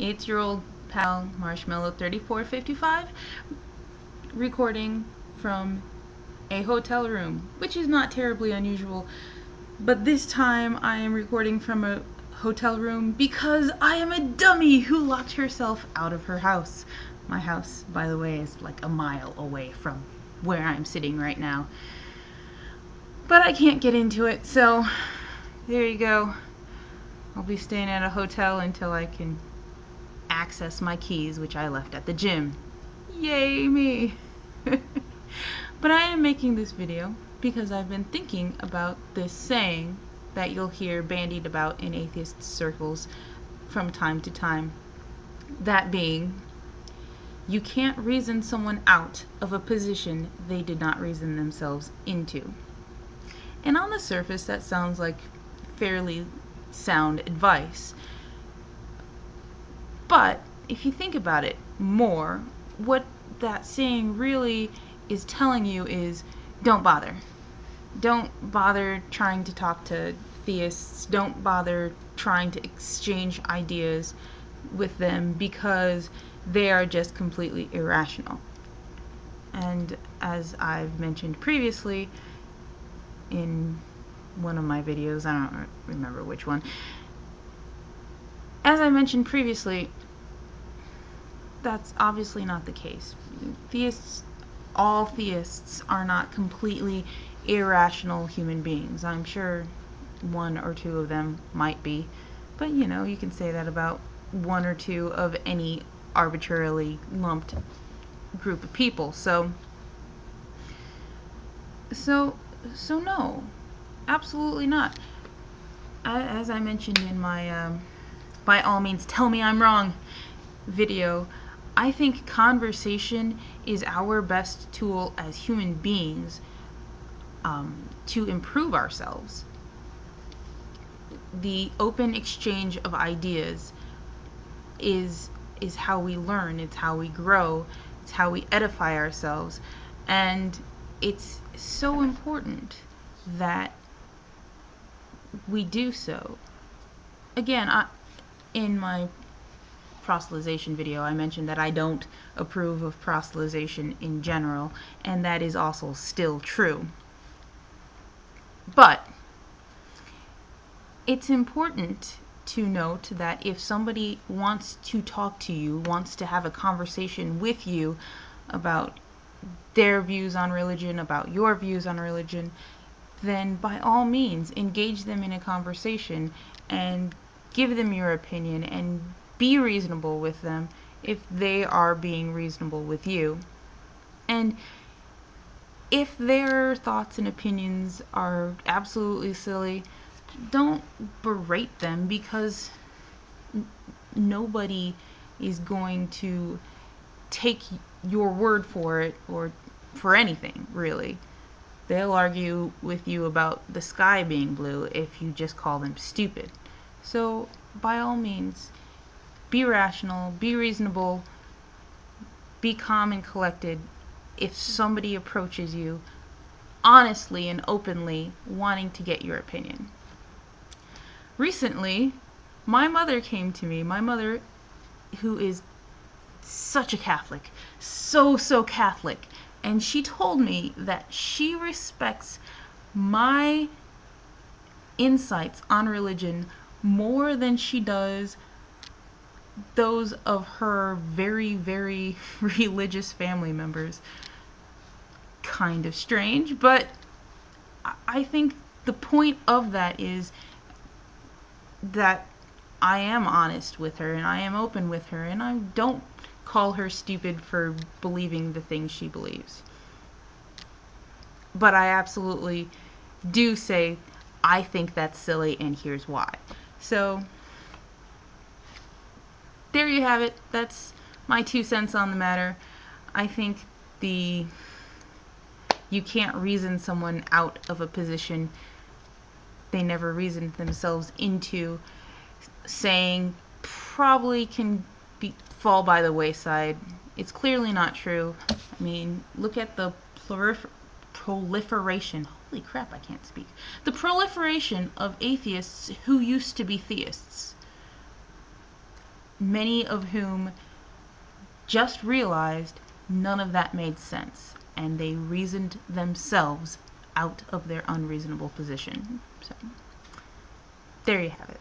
It's your old pal Marshmallow 3455 recording from a hotel room, which is not terribly unusual, but this time I am recording from a hotel room because I am a dummy who locked herself out of her house. My house, by the way, is like a mile away from where I'm sitting right now. But I can't get into it, so there you go. I'll be staying at a hotel until I can access my keys, which I left at the gym. Yay me! But I am making this video because I've been thinking about this saying that you'll hear bandied about in atheist circles from time to time. That being, you can't reason someone out of a position they did not reason themselves into. And on the surface, that sounds like fairly sound advice. But if you think about it more, what that saying really is telling you is don't bother. Don't bother trying to talk to theists. Don't bother trying to exchange ideas with them because they are just completely irrational. And as I've mentioned previously in one of my videos, I don't remember which one, as I mentioned previously, that's obviously not the case. All theists are not completely irrational human beings. I'm sure one or two of them might be, but you can say that about one or two of any arbitrarily lumped group of people. So no, absolutely not. As I mentioned in my by all means tell me I'm wrong video, I think conversation is our best tool as human beings to improve ourselves. The open exchange of ideas is how we learn, it's how we grow, it's how we edify ourselves, and it's so important that we do so. Again, in my proselytization video, I mentioned that I don't approve of proselytization in general, and that is also still true. But it's important to note that if somebody wants to talk to you, wants to have a conversation with you about their views on religion, about your views on religion, then by all means engage them in a conversation and give them your opinion and be reasonable with them if they are being reasonable with you. And if their thoughts and opinions are absolutely silly, don't berate them, because nobody is going to take your word for it or for anything, really. They'll argue with you about the sky being blue if you just call them stupid. So, by all means, be rational, be reasonable, be calm and collected if somebody approaches you honestly and openly wanting to get your opinion. Recently, my mother came to me, my mother who is such a Catholic, so Catholic, and she told me that she respects my insights on religion more than she does those of her very religious family members. Kind of strange, but I think the point of that is that I am honest with her and I am open with her, and I don't call her stupid for believing the things she believes. But I absolutely do say I think that's silly and here's why. So there you have it. That's my 2 cents on the matter. I think you can't reason someone out of a position they never reasoned themselves into saying probably can fall by the wayside. It's clearly not true. I mean, look at the proliferation. Holy crap, I can't speak. The proliferation of atheists who used to be theists. many of whom just realized none of that made sense, and they reasoned themselves out of their unreasonable position. So, there you have it.